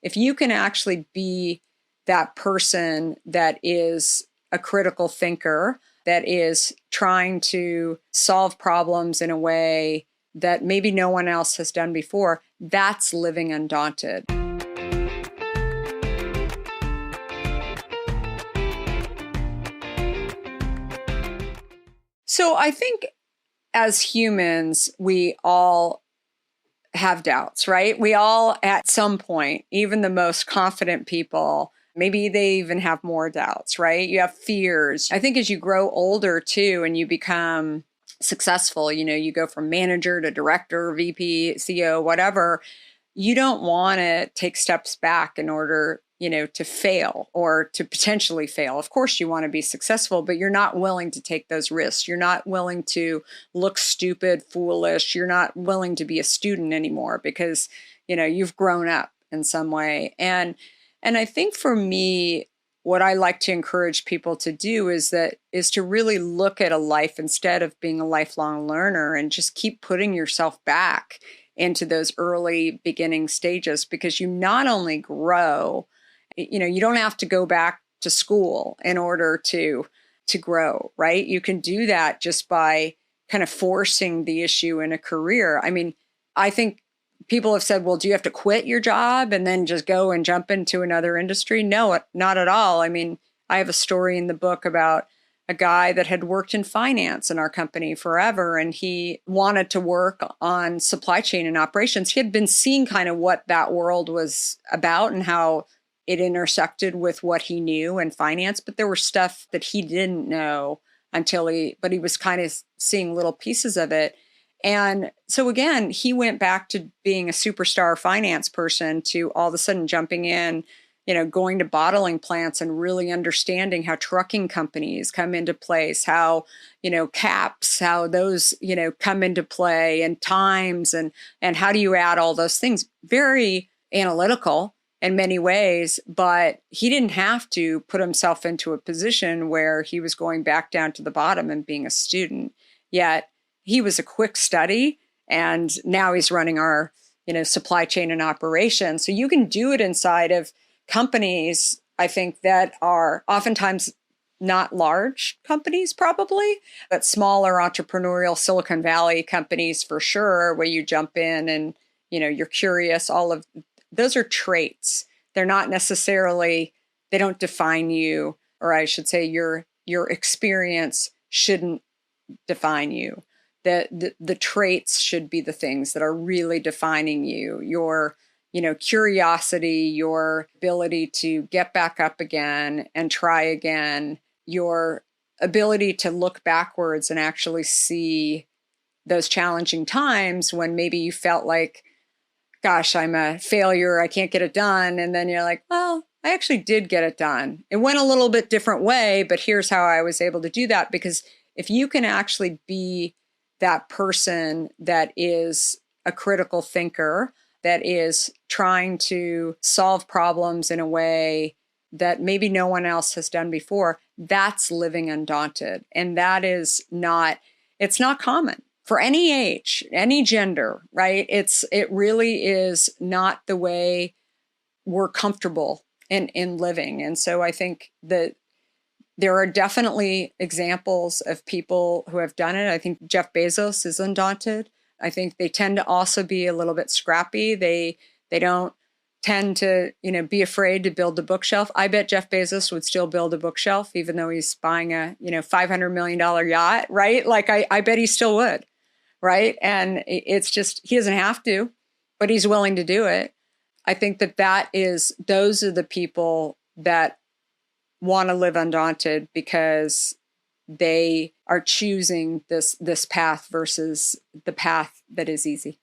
if you can actually be that person that is a critical thinker, that is trying to solve problems in a way that maybe no one else has done before, that's living undaunted. So I think as humans, we all have doubts, right? We all, at some point, even the most confident people, maybe they even have more doubts, right? You have fears. I think as you grow older too, and you become successful, you go from manager to director, VP, CEO, whatever, you don't want to take steps back in order, to fail or to potentially fail. Of course, you want to be successful, but you're not willing to take those risks. You're not willing to look stupid, foolish. You're not willing to be a student anymore because, you've grown up in some way. And I think for me, what I like to encourage people to do is to really look at a life instead of being a lifelong learner and just keep putting yourself back into those early beginning stages, because you not only grow, you don't have to go back to school in order to grow, right? You can do that just by kind of forcing the issue in a career. I mean, I think people have said, well, do you have to quit your job and then just go and jump into another industry? No, not at all. I mean, I have a story in the book about a guy that had worked in finance in our company forever, and he wanted to work on supply chain and operations. He had been seeing kind of what that world was about and how it intersected with what he knew in finance, but there were stuff that he didn't know but he was kind of seeing little pieces of it. And so again, he went back to being a superstar finance person to all of a sudden jumping in, going to bottling plants and really understanding how trucking companies come into place, how, caps, how those, come into play, and times, and how do you add all those things. Very analytical in many ways, but he didn't have to put himself into a position where he was going back down to the bottom and being a student. Yet he was a quick study, and now he's running our, supply chain and operations. So you can do it inside of companies, I think, that are oftentimes not large companies probably, but smaller entrepreneurial Silicon Valley companies for sure, where you jump in and, you're curious. All of those are traits. They're not necessarily, they don't define you, or I should say your experience shouldn't define you. The traits should be the things that are really defining you. Your, curiosity, your ability to get back up again and try again, your ability to look backwards and actually see those challenging times when maybe you felt like, gosh, I'm a failure, I can't get it done. And then you're like, well, I actually did get it done. It went a little bit different way, but here's how I was able to do that. Because if you can actually be that person that is a critical thinker, that is trying to solve problems in a way that maybe no one else has done before, that's living undaunted. And that is not, it's not common for any age, any gender, right? It really is not the way we're comfortable in living. And so I think that there are definitely examples of people who have done it. I think Jeff Bezos is undaunted. I think they tend to also be a little bit scrappy. They don't tend to, be afraid to build a bookshelf. I bet Jeff Bezos would still build a bookshelf, even though he's buying a, $500 million yacht, right? Like I bet he still would, right? And it's just, he doesn't have to, but he's willing to do it. I think those are the people that want to live undaunted because they are choosing this path versus the path that is easy.